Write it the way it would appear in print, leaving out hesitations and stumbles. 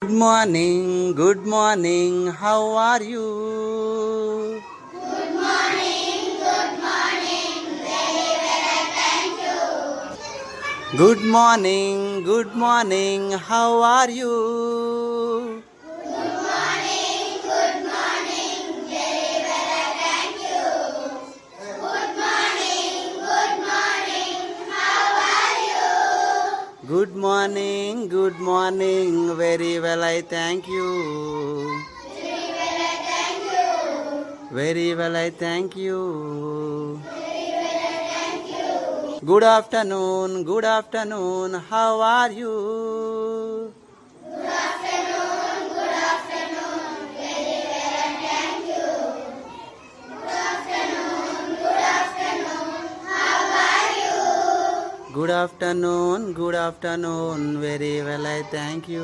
Good morning, how are you? Good morning, how are you? Good morning, very well, I thank you. Very well, I thank you. Good afternoon, how are you? Good afternoon, very well, I thank you.